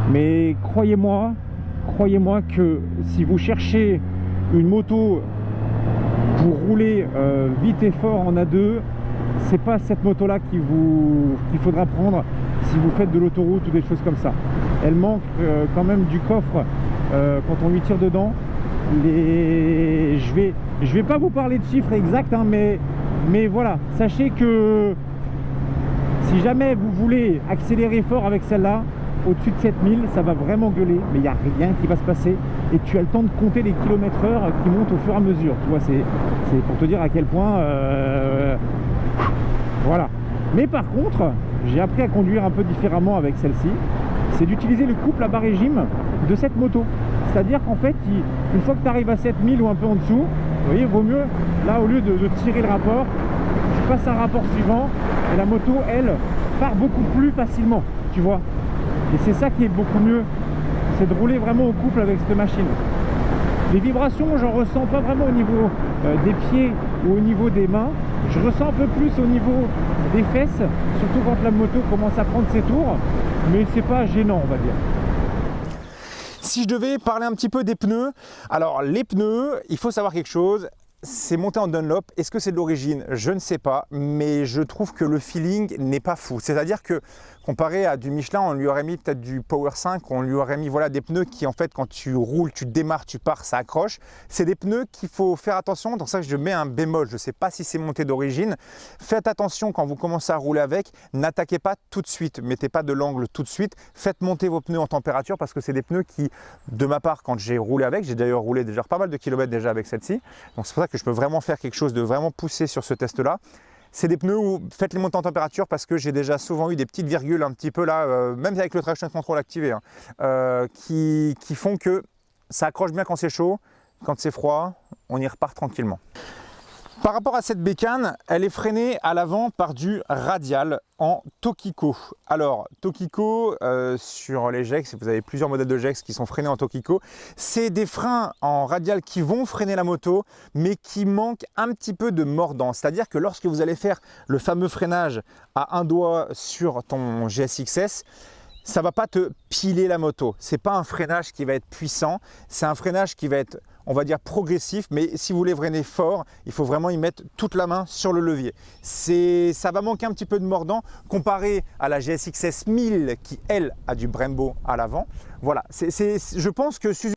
Mais croyez-moi que si vous cherchez une moto pour rouler vite et fort en A2, c'est pas cette moto là qu'il faudra prendre si vous faites de l'autoroute ou des choses comme ça. Elle manque quand même du coffre quand on lui tire dedans. Je vais pas vous parler de chiffres exacts, hein, mais voilà, sachez que si jamais vous voulez accélérer fort avec celle-là, au-dessus de 7000, ça va vraiment gueuler, mais il n'y a rien qui va se passer et tu as le temps de compter les kilomètres/heure qui montent au fur et à mesure. Tu vois, c'est pour te dire à quel point voilà. Mais par contre, j'ai appris à conduire un peu différemment avec celle-ci, c'est d'utiliser le couple à bas régime de cette moto. C'est-à-dire qu'en fait, une fois que tu arrives à 7000 ou un peu en dessous, vous voyez, vaut mieux, là, au lieu de tirer le rapport, tu passes un rapport suivant et la moto, elle, part beaucoup plus facilement, tu vois. Et c'est ça qui est beaucoup mieux, c'est de rouler vraiment au couple avec cette machine. Les vibrations, j'en ressens pas vraiment au niveau des pieds ou au niveau des mains. Je ressens un peu plus au niveau des fesses, surtout quand la moto commence à prendre ses tours. Mais c'est pas gênant, on va dire. Si je devais parler un petit peu des pneus, alors les pneus, il faut savoir quelque chose. C'est monté en Dunlop. Est-ce que c'est de l'origine? Je ne sais pas, mais je trouve que le feeling n'est pas fou. C'est-à-dire que comparé à du Michelin, on lui aurait mis peut-être du Power 5, on lui aurait mis voilà, des pneus qui en fait quand tu roules, tu démarres, tu pars, ça accroche. C'est des pneus qu'il faut faire attention, donc ça je mets un bémol, je ne sais pas si c'est monté d'origine. Faites attention quand vous commencez à rouler avec, n'attaquez pas tout de suite, mettez pas de l'angle tout de suite, faites monter vos pneus en température parce que c'est des pneus qui, de ma part, quand j'ai roulé avec, j'ai d'ailleurs roulé déjà pas mal de kilomètres déjà avec celle-ci, donc c'est pour ça que je peux vraiment faire quelque chose de vraiment poussé sur ce test-là. C'est des pneus où faites-les monter en température parce que j'ai déjà souvent eu des petites virgules un petit peu là, même avec le traction control activé, hein, qui font que ça accroche bien quand c'est chaud, quand c'est froid, on y repart tranquillement. Par rapport à cette bécane, elle est freinée à l'avant par du radial en Tokiko. Alors Tokiko, sur les Jex, vous avez plusieurs modèles de Jex qui sont freinés en Tokiko, c'est des freins en radial qui vont freiner la moto mais qui manquent un petit peu de mordant. C'est-à-dire que lorsque vous allez faire le fameux freinage à un doigt sur ton GSX-S, ça ne va pas te piler la moto. Ce n'est pas un freinage qui va être puissant, c'est un freinage qui va être, on va dire, progressif, mais si vous voulez freiner fort, il faut vraiment y mettre toute la main sur le levier. Ça va manquer un petit peu de mordant comparé à la GSX-S 1000 qui, elle, a du Brembo à l'avant. Voilà, je pense que Suzuki